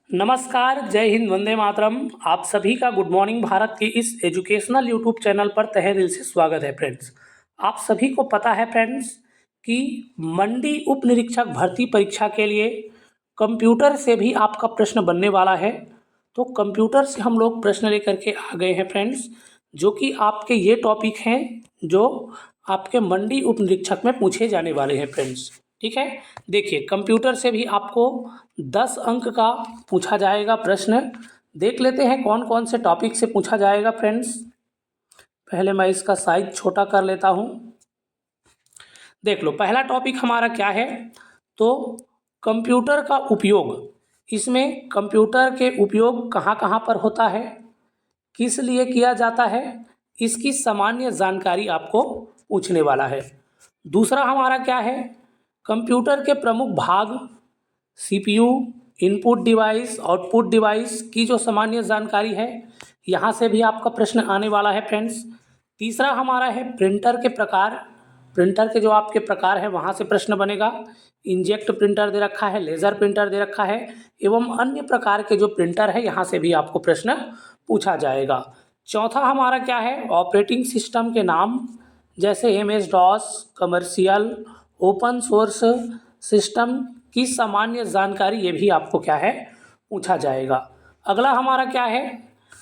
नमस्कार, जय हिंद, वंदे मातरम। आप सभी का गुड मॉर्निंग भारत के इस एजुकेशनल यूट्यूब चैनल पर तहे दिल से स्वागत है फ्रेंड्स। आप सभी को पता है फ्रेंड्स कि मंडी उप निरीक्षक भर्ती परीक्षा के लिए कंप्यूटर से भी आपका प्रश्न बनने वाला है। तो कंप्यूटर से हम लोग प्रश्न लेकर के आ गए हैं फ्रेंड्स, जो कि आपके ये टॉपिक हैं जो आपके मंडी उप निरीक्षक में पूछे जाने वाले हैं फ्रेंड्स। ठीक है, देखिए कंप्यूटर से भी आपको 10 अंक का पूछा जाएगा प्रश्न। देख लेते हैं कौन कौन से टॉपिक से पूछा जाएगा फ्रेंड्स। पहले मैं इसका साइज छोटा कर लेता हूं। देख लो, पहला टॉपिक हमारा क्या है, तो कंप्यूटर का उपयोग। इसमें कंप्यूटर के उपयोग कहाँ कहाँ पर होता है, किस लिए किया जाता है, इसकी सामान्य जानकारी आपको पूछने वाला है। दूसरा हमारा क्या है, कंप्यूटर के प्रमुख भाग, CPU, input device, output device की जो सामान्य जानकारी है, यहाँ से भी आपका प्रश्न आने वाला है फ्रेंड्स। तीसरा हमारा है प्रिंटर के प्रकार। प्रिंटर के जो आपके प्रकार है वहाँ से प्रश्न बनेगा। इंजेक्ट प्रिंटर दे रखा है, लेज़र प्रिंटर दे रखा है, एवं अन्य प्रकार के जो प्रिंटर है यहाँ से भी आपको प्रश्न पूछा जाएगा। चौथा हमारा क्या है, ऑपरेटिंग सिस्टम के नाम, जैसे MS DOS, commercial, open source system की सामान्य जानकारी, ये भी आपको क्या है पूछा जाएगा। अगला हमारा क्या है,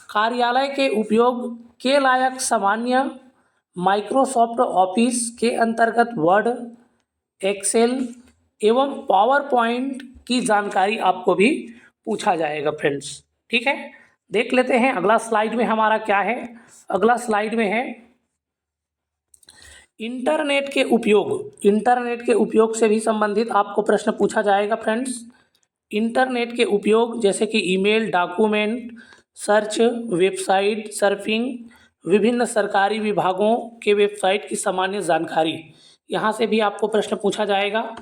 कार्यालय के उपयोग के लायक सामान्य माइक्रोसॉफ्ट ऑफिस के अंतर्गत वर्ड, एक्सेल एवं पावर पॉइंट की जानकारी आपको भी पूछा जाएगा फ्रेंड्स। ठीक है, देख लेते हैं अगला स्लाइड में हमारा क्या है। अगला स्लाइड में है इंटरनेट के उपयोग। इंटरनेट के उपयोग से भी संबंधित आपको प्रश्न पूछा जाएगा फ्रेंड्स। इंटरनेट के उपयोग जैसे कि email, document search, website surfing, विभिन्न सरकारी विभागों के वेबसाइट की सामान्य जानकारी, यहाँ से भी आपको प्रश्न पूछा जाएगा।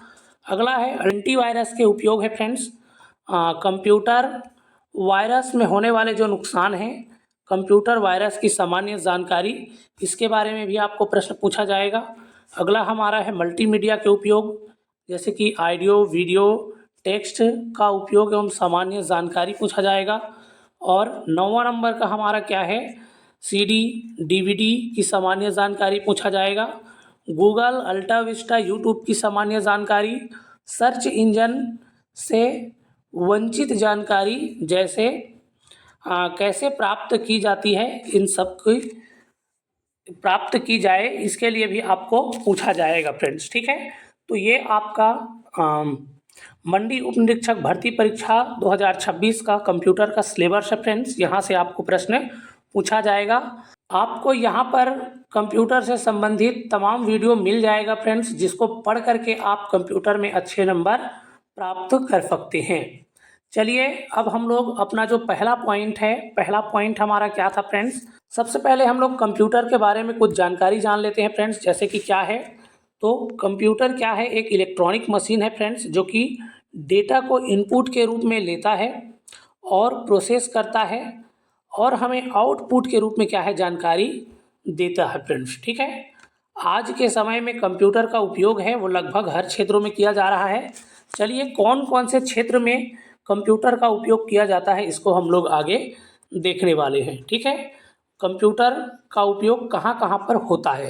अगला है एंटीवायरस के उपयोग है फ्रेंड्स। कंप्यूटर वायरस में होने वाले जो नुकसान हैं, कंप्यूटर वायरस की सामान्य जानकारी, इसके बारे में भी आपको प्रश्न पूछा जाएगा। अगला हमारा है मल्टीमीडिया के उपयोग, जैसे कि ऑडियो, वीडियो, टेक्स्ट का उपयोग एवं सामान्य जानकारी पूछा जाएगा। और 9वां नंबर का हमारा क्या है, CD, DVD की सामान्य जानकारी पूछा जाएगा। गूगल, अल्टा विस्टा, यूट्यूब की सामान्य जानकारी, सर्च इंजन से वंचित जानकारी, जैसे कैसे प्राप्त की जाती है, इन सब की प्राप्त की जाए, इसके लिए भी आपको पूछा जाएगा फ्रेंड्स। ठीक है, तो ये आपका मंडी उप निरीक्षक भर्ती परीक्षा 2026 का कंप्यूटर का सिलेबस है फ्रेंड्स। यहाँ से आपको प्रश्न पूछा जाएगा। आपको यहाँ पर कंप्यूटर से संबंधित तमाम वीडियो मिल जाएगा फ्रेंड्स, जिसको पढ़ करके आप कंप्यूटर में अच्छे नंबर प्राप्त कर सकते हैं। चलिए अब हम लोग अपना जो पहला पॉइंट है, पहला पॉइंट हमारा क्या था फ्रेंड्स, सबसे पहले हम लोग कंप्यूटर के बारे में कुछ जानकारी जान लेते हैं फ्रेंड्स। जैसे कि क्या है, तो कंप्यूटर क्या है, एक इलेक्ट्रॉनिक मशीन है फ्रेंड्स, जो कि डेटा को इनपुट के रूप में लेता है और प्रोसेस करता है और हमें आउटपुट के रूप में क्या है जानकारी देता है फ्रेंड्स। ठीक है, आज के समय में कंप्यूटर का उपयोग है वो लगभग हर क्षेत्रों में किया जा रहा है। चलिए कौन कौन से क्षेत्र में कंप्यूटर का उपयोग किया जाता है, इसको हम लोग आगे देखने वाले हैं। ठीक है, कंप्यूटर का उपयोग कहाँ कहाँ पर होता है,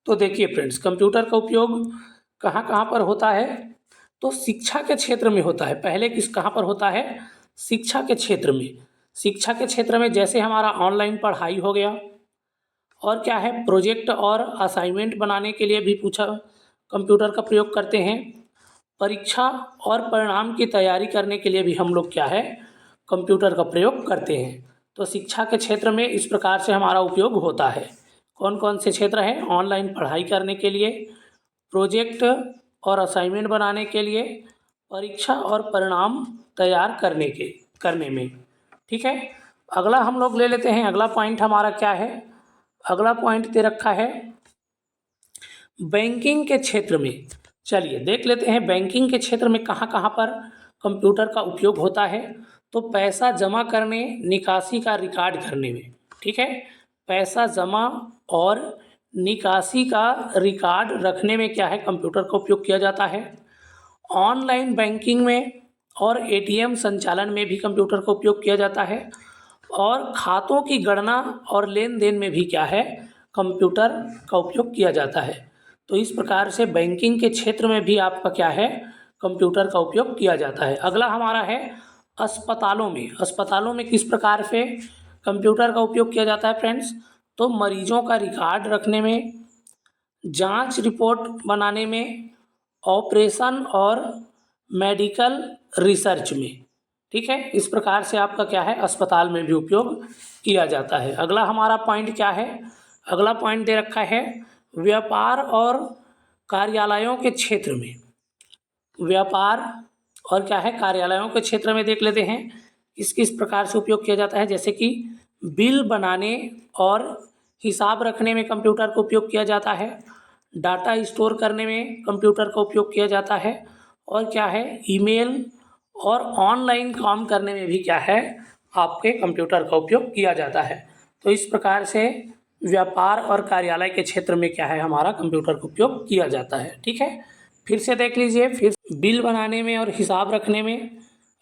तो देखिए फ्रेंड्स, कंप्यूटर का उपयोग कहाँ कहाँ पर होता है, तो शिक्षा के क्षेत्र में होता है। पहले कहाँ पर होता है, शिक्षा के क्षेत्र में। शिक्षा के क्षेत्र में जैसे हमारा ऑनलाइन पढ़ाई हो गया, और क्या है, प्रोजेक्ट और असाइनमेंट बनाने के लिए भी कंप्यूटर का प्रयोग करते हैं। परीक्षा और परिणाम की तैयारी करने के लिए भी हम लोग क्या है, कंप्यूटर का प्रयोग करते हैं। तो शिक्षा के क्षेत्र में इस प्रकार से हमारा उपयोग होता है। कौन कौन से क्षेत्र हैं, ऑनलाइन पढ़ाई करने के लिए, प्रोजेक्ट और असाइनमेंट बनाने के लिए, परीक्षा और परिणाम तैयार करने में। ठीक है, अगला हम लोग ले लेते हैं। अगला पॉइंट हमारा क्या है, अगला पॉइंट दे रखा है बैंकिंग के क्षेत्र में। चलिए देख लेते हैं बैंकिंग के क्षेत्र में कहाँ कहाँ पर कंप्यूटर का उपयोग होता है। तो पैसा जमा करने, निकासी का रिकॉर्ड करने में। ठीक है, पैसा जमा और निकासी का रिकॉर्ड रखने में क्या है, कंप्यूटर का उपयोग किया जाता है। ऑनलाइन बैंकिंग में और एटीएम संचालन में भी कंप्यूटर का उपयोग किया जाता है, और खातों की गणना और लेन देन में भी क्या है, कंप्यूटर का उपयोग किया जाता है। तो इस प्रकार से बैंकिंग के क्षेत्र में भी आपका क्या है, कंप्यूटर का उपयोग किया जाता है। अगला हमारा है अस्पतालों में। अस्पतालों में किस प्रकार से कंप्यूटर का उपयोग किया जाता है फ्रेंड्स? तो मरीजों का रिकॉर्ड रखने में, जांच रिपोर्ट बनाने में, ऑपरेशन और मेडिकल रिसर्च में। ठीक है, इस प्रकार से आपका क्या है, अस्पताल में भी उपयोग किया जाता है। अगला हमारा पॉइंट क्या है? अगला पॉइंट दे रखा है व्यापार और कार्यालयों के क्षेत्र में। व्यापार और क्या है, कार्यालयों के क्षेत्र में देख लेते हैं किस किस प्रकार से उपयोग किया जाता है। जैसे कि बिल बनाने और हिसाब रखने में कंप्यूटर का उपयोग किया जाता है, डाटा स्टोर करने में कंप्यूटर का उपयोग किया जाता है, और क्या है, ईमेल और ऑनलाइन काम करने में भी क्या है, आपके कंप्यूटर का उपयोग किया जाता है। तो इस प्रकार से व्यापार और कार्यालय के क्षेत्र में क्या है, हमारा कंप्यूटर का उपयोग किया जाता है। ठीक है, फिर से देख लीजिए, फिर बिल बनाने में और हिसाब रखने में,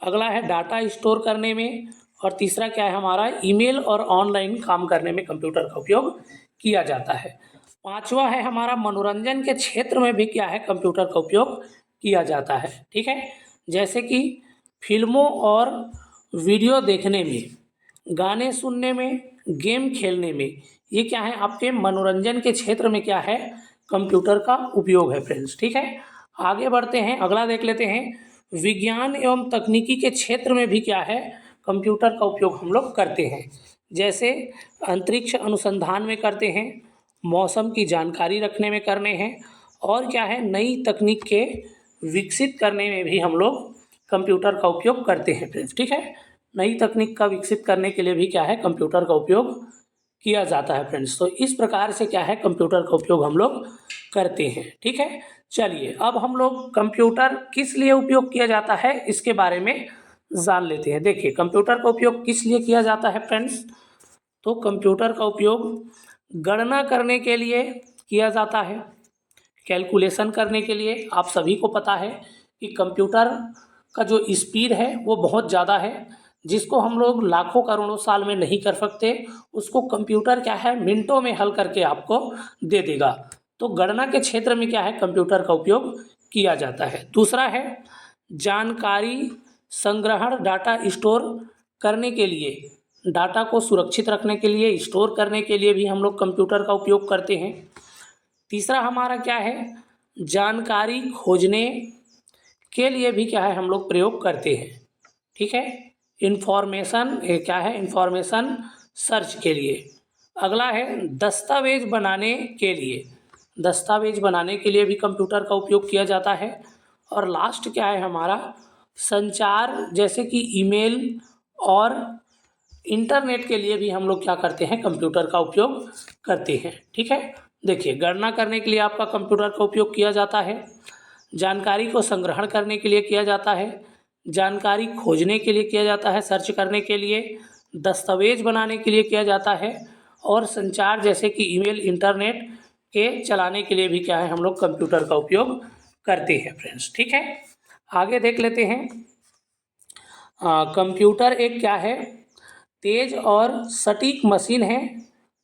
अगला है डाटा स्टोर करने में, और तीसरा क्या है हमारा, ईमेल और ऑनलाइन काम करने में कंप्यूटर का उपयोग किया जाता है। पांचवा है हमारा मनोरंजन के क्षेत्र में भी क्या है, कंप्यूटर का उपयोग किया जाता है। ठीक है, जैसे कि फिल्मों और वीडियो देखने में, गाने सुनने में, गेम खेलने में, ये क्या है, आपके मनोरंजन के क्षेत्र में क्या है, कंप्यूटर का उपयोग है फ्रेंड्स। ठीक है, आगे बढ़ते हैं, अगला देख लेते हैं विज्ञान एवं तकनीकी के क्षेत्र में भी क्या है, कंप्यूटर का उपयोग हम लोग करते हैं। जैसे अंतरिक्ष अनुसंधान में करते हैं, मौसम की जानकारी रखने में करने हैं, और क्या है, नई तकनीक के विकसित करने में भी हम लोग कंप्यूटर का उपयोग करते हैं फ्रेंड्स। ठीक है, नई तकनीक का विकसित करने के लिए भी क्या है, कंप्यूटर का उपयोग किया जाता है फ्रेंड्स। तो इस प्रकार से क्या है, कंप्यूटर का उपयोग हम लोग करते हैं। ठीक है, चलिए अब हम लोग कंप्यूटर किस लिए उपयोग किया जाता है इसके बारे में जान लेते हैं। देखिए, कंप्यूटर का उपयोग किस लिए किया जाता है फ्रेंड्स? तो कंप्यूटर का उपयोग गणना करने के लिए किया जाता है, कैलकुलेशन करने के लिए। आप सभी को पता है कि कंप्यूटर का जो स्पीड है वो बहुत ज़्यादा है, जिसको हम लोग लाखों करोड़ों साल में नहीं कर सकते, उसको कंप्यूटर क्या है, मिनटों में हल करके आपको दे देगा। तो गणना के क्षेत्र में क्या है, कंप्यूटर का उपयोग किया जाता है। दूसरा है जानकारी संग्रहण, डाटा स्टोर करने के लिए, डाटा को सुरक्षित रखने के लिए, स्टोर करने के लिए भी हम लोग कंप्यूटर का उपयोग करते हैं। तीसरा हमारा क्या है, जानकारी खोजने के लिए भी क्या है, हम लोग प्रयोग करते हैं। ठीक है, इंफॉर्मेशन क्या है, इंफॉर्मेशन सर्च के लिए। अगला है दस्तावेज बनाने के लिए, दस्तावेज बनाने के लिए भी कंप्यूटर का उपयोग किया जाता है। और लास्ट क्या है हमारा, संचार, जैसे कि ईमेल और इंटरनेट के लिए भी हम लोग क्या करते हैं, कंप्यूटर का उपयोग करते हैं। ठीक है, देखिए, गणना करने के लिए आपका कंप्यूटर का उपयोग किया जाता है, जानकारी को संग्रहण करने के लिए किया जाता है, जानकारी खोजने के लिए किया जाता है, सर्च करने के लिए, दस्तावेज बनाने के लिए किया जाता है, और संचार जैसे कि ईमेल, इंटरनेट के चलाने के लिए भी क्या है, हम लोग कंप्यूटर का उपयोग करते हैं फ्रेंड्स। ठीक है, आगे देख लेते हैं। कंप्यूटर एक क्या है, तेज और सटीक मशीन है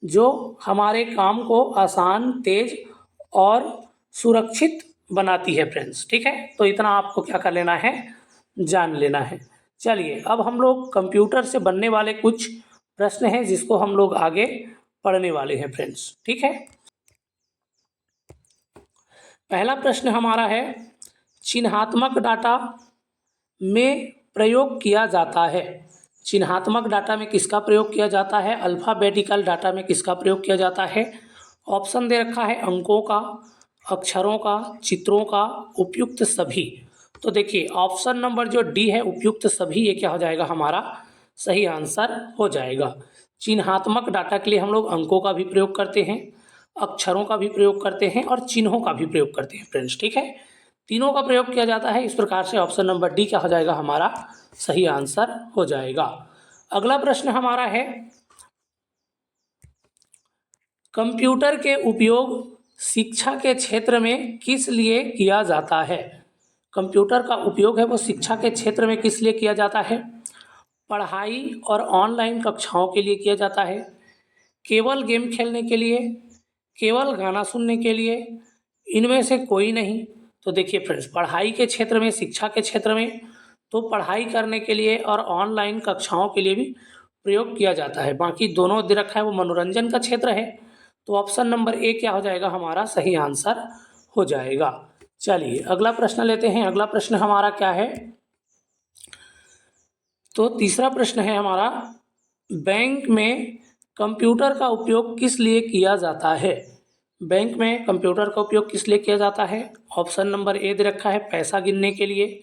जो हमारे काम को आसान, तेज और सुरक्षित बनाती है फ्रेंड्स। ठीक है, तो इतना आपको क्या कर लेना है, जान लेना है। चलिए अब हम लोग कंप्यूटर से बनने वाले कुछ प्रश्न हैं जिसको हम लोग आगे पढ़ने वाले हैं फ्रेंड्स। ठीक है, पहला प्रश्न हमारा है, चिन्हात्मक डाटा में प्रयोग किया जाता है। चिन्हात्मक डाटा में किसका प्रयोग किया जाता है, अल्फ़ाबेटिकल डाटा में किसका प्रयोग किया जाता है? ऑप्शन दे रखा है अंकों का, अक्षरों का, चित्रों का, उपयुक्त सभी। तो देखिए, ऑप्शन नंबर जो डी है, उपयुक्त सभी, ये क्या हो जाएगा, हमारा सही आंसर हो जाएगा। चिन्हात्मक डाटा के लिए हम लोग अंकों का भी प्रयोग करते हैं, अक्षरों का भी प्रयोग करते हैं, और चिन्हों का भी प्रयोग करते हैं फ्रेंड्स। ठीक है, तीनों का प्रयोग किया जाता है। इस प्रकार से ऑप्शन नंबर डी क्या हो जाएगा, हमारा सही आंसर हो जाएगा। अगला प्रश्न हमारा है, कंप्यूटर के उपयोग शिक्षा के क्षेत्र में किस लिए किया जाता है? कंप्यूटर का उपयोग है वो शिक्षा के क्षेत्र में किस लिए किया जाता है? पढ़ाई और ऑनलाइन कक्षाओं के लिए किया जाता है, केवल गेम खेलने के लिए, केवल गाना सुनने के लिए, इनमें से कोई नहीं। तो देखिए फ्रेंड्स, पढ़ाई के क्षेत्र में, शिक्षा के क्षेत्र में तो पढ़ाई करने के लिए और ऑनलाइन कक्षाओं के लिए भी प्रयोग किया जाता है। बाकी दोनों दे रखा है वो मनोरंजन का क्षेत्र है। तो ऑप्शन नंबर ए क्या हो जाएगा? हमारा सही आंसर हो जाएगा। चलिए अगला प्रश्न लेते हैं। अगला प्रश्न हमारा क्या है? तो तीसरा प्रश्न है हमारा, बैंक में कंप्यूटर का उपयोग किस लिए किया जाता है? बैंक में कंप्यूटर का उपयोग किस लिए किया जाता है? ऑप्शन नंबर ए दे रखा है पैसा गिनने के लिए,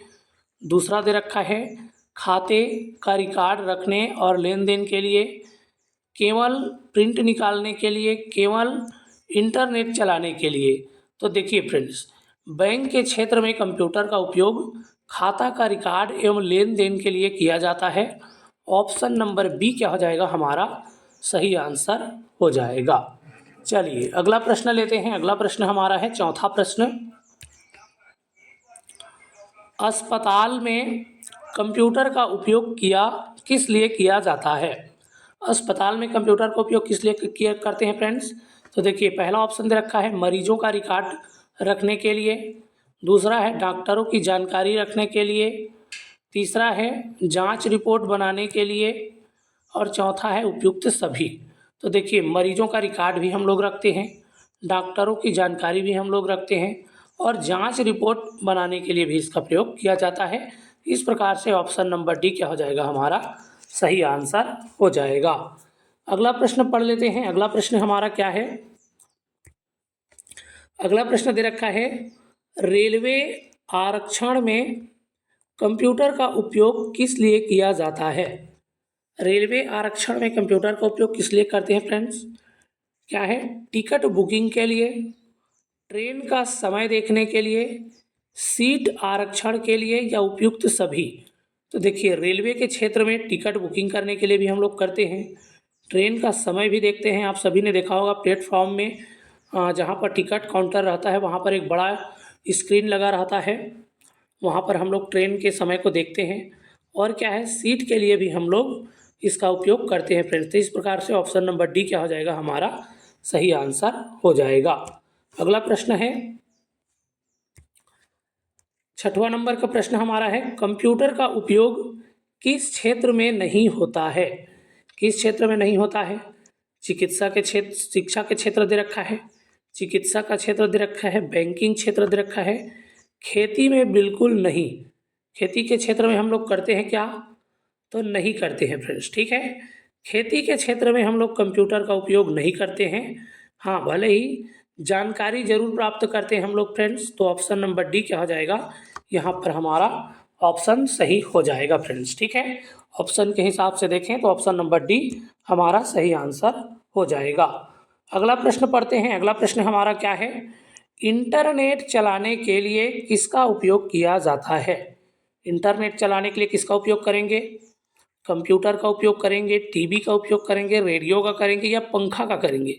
दूसरा दे रखा है खाते का रिकॉर्ड रखने और लेन देन के लिए, केवल प्रिंट निकालने के लिए, केवल इंटरनेट चलाने के लिए। तो देखिए फ्रेंड्स, बैंक के क्षेत्र में कंप्यूटर का उपयोग खाता का रिकॉर्ड एवं लेन देन के लिए किया जाता है। ऑप्शन नंबर बी क्या हो जाएगा? हमारा सही आंसर हो जाएगा। चलिए अगला प्रश्न लेते हैं। अगला प्रश्न हमारा है चौथा प्रश्न, अस्पताल में कंप्यूटर का उपयोग किस लिए किया जाता है? अस्पताल में कंप्यूटर का उपयोग किस लिए किया करते हैं फ्रेंड्स? तो देखिए पहला ऑप्शन दे रखा है मरीजों का रिकॉर्ड रखने के लिए, दूसरा है डॉक्टरों की जानकारी रखने के लिए, तीसरा है जांच रिपोर्ट बनाने के लिए और चौथा है उपयुक्त सभी। तो देखिए मरीजों का रिकॉर्ड भी हम लोग रखते हैं, डॉक्टरों की जानकारी भी हम लोग रखते हैं और जांच रिपोर्ट बनाने के लिए भी इसका प्रयोग किया जाता है। इस प्रकार से ऑप्शन नंबर डी क्या हो जाएगा? हमारा सही आंसर हो जाएगा। अगला प्रश्न पढ़ लेते हैं। अगला प्रश्न हमारा क्या है? अगला प्रश्न दे रखा है रेलवे आरक्षण में कंप्यूटर का उपयोग किस लिए किया जाता है? रेलवे आरक्षण में कंप्यूटर का उपयोग किस लिए करते हैं फ्रेंड्स? क्या है? टिकट बुकिंग के लिए, ट्रेन का समय देखने के लिए, सीट आरक्षण के लिए या उपयुक्त सभी। तो देखिए रेलवे के क्षेत्र में टिकट बुकिंग करने के लिए भी हम लोग करते हैं, ट्रेन का समय भी देखते हैं। आप सभी ने देखा होगा प्लेटफॉर्म में जहाँ पर टिकट काउंटर रहता है वहाँ पर एक बड़ा स्क्रीन लगा रहता है, वहाँ पर हम लोग ट्रेन के समय को देखते हैं। और क्या है, सीट के लिए भी हम लोग इसका उपयोग करते हैं फ्रेंड्स। तो इस प्रकार से ऑप्शन नंबर डी क्या हो जाएगा? हमारा सही आंसर हो जाएगा। अगला प्रश्न है 6वां नंबर का प्रश्न हमारा है कंप्यूटर का उपयोग किस क्षेत्र में नहीं होता है? किस क्षेत्र में नहीं होता है? चिकित्सा के क्षेत्र, शिक्षा के क्षेत्र दे रखा है, चिकित्सा का क्षेत्र दे रखा है, बैंकिंग क्षेत्र दे रखा है, खेती में बिल्कुल नहीं। खेती के क्षेत्र में हम लोग करते हैं क्या? तो नहीं करते हैं फ्रेंड्स। ठीक है, खेती के क्षेत्र में हम लोग कंप्यूटर का उपयोग नहीं करते हैं। हाँ, भले ही जानकारी जरूर प्राप्त करते हैं हम लोग फ्रेंड्स। तो ऑप्शन नंबर डी क्या हो जाएगा? यहाँ पर हमारा ऑप्शन सही हो जाएगा फ्रेंड्स। ठीक है, ऑप्शन के हिसाब से देखें तो ऑप्शन नंबर डी हमारा सही आंसर हो जाएगा। अगला प्रश्न पढ़ते हैं। अगला प्रश्न हमारा क्या है? इंटरनेट चलाने के लिए किसका उपयोग किया जाता है? इंटरनेट चलाने के लिए किसका उपयोग करेंगे? कंप्यूटर का उपयोग करेंगे, टीवी का उपयोग करेंगे, रेडियो का करेंगे या पंखा का करेंगे?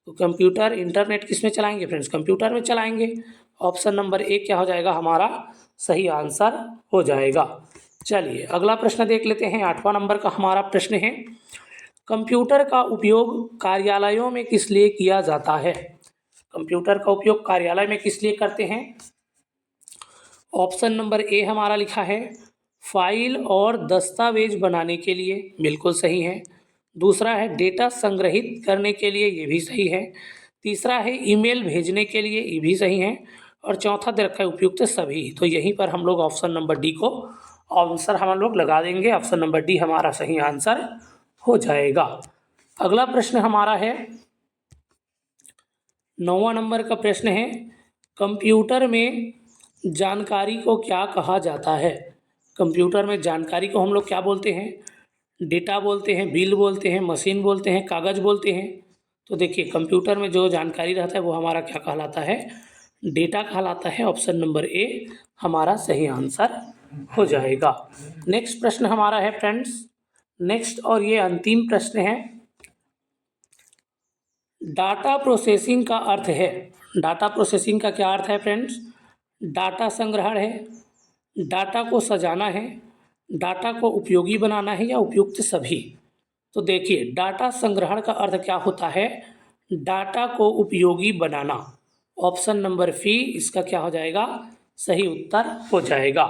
तो कंप्यूटर, इंटरनेट किस में चलाएंगे फ्रेंड्स? कंप्यूटर में चलाएंगे। ऑप्शन नंबर ए क्या हो जाएगा? हमारा सही आंसर हो जाएगा। चलिए अगला प्रश्न देख लेते हैं। 8वां नंबर का हमारा प्रश्न है कंप्यूटर का उपयोग कार्यालयों में किस लिए किया जाता है? कंप्यूटर का उपयोग कार्यालय में किस लिए करते हैं? ऑप्शन नंबर ए हमारा लिखा है फाइल और दस्तावेज बनाने के लिए, बिल्कुल सही है। दूसरा है डेटा संग्रहित करने के लिए, ये भी सही है। तीसरा है ईमेल भेजने के लिए, ये भी सही है। और चौथा दे रखा है उपयुक्त सभी। तो यहीं पर हम लोग ऑप्शन नंबर डी को आंसर हम लोग लगा देंगे। ऑप्शन नंबर डी हमारा सही आंसर हो जाएगा। अगला प्रश्न हमारा है 9वां नंबर का प्रश्न है कंप्यूटर में जानकारी को क्या कहा जाता है? कंप्यूटर में जानकारी को हम लोग क्या बोलते हैं? डेटा बोलते हैं, बिल बोलते हैं, मशीन बोलते हैं, कागज़ बोलते हैं। तो देखिए कंप्यूटर में जो जानकारी रहता है वो हमारा क्या कहलाता है? डेटा कहलाता है। ऑप्शन नंबर ए हमारा सही आंसर हो जाएगा। नेक्स्ट प्रश्न हमारा है फ्रेंड्स, नेक्स्ट और ये अंतिम प्रश्न है, डाटा प्रोसेसिंग का अर्थ है। डाटा प्रोसेसिंग का क्या अर्थ है फ्रेंड्स? डाटा संग्रहण है, डाटा को सजाना है, डाटा को उपयोगी बनाना है या उपयुक्त सभी। तो देखिए, डाटा संग्रहण का अर्थ क्या होता है, डाटा को उपयोगी बनाना। ऑप्शन नंबर सी इसका क्या हो जाएगा, सही उत्तर हो जाएगा।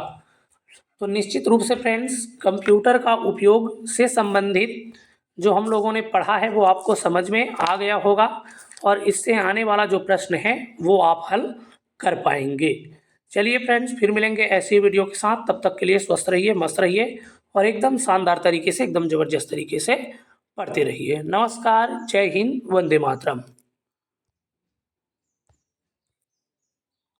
तो निश्चित रूप से फ्रेंड्स, कंप्यूटर का उपयोग से संबंधित जो हम लोगों ने पढ़ा है वो आपको समझ में आ गया होगा और इससे आने वाला जो प्रश्न है वो आप हल कर पाएंगे। चलिए फ्रेंड्स, फिर मिलेंगे ऐसी वीडियो के साथ। तब तक के लिए स्वस्थ रहिए, मस्त रहिए और एकदम शानदार तरीके से, एकदम जबरदस्त तरीके से पढ़ते रहिए। नमस्कार, जय हिंद, वंदे मातरम।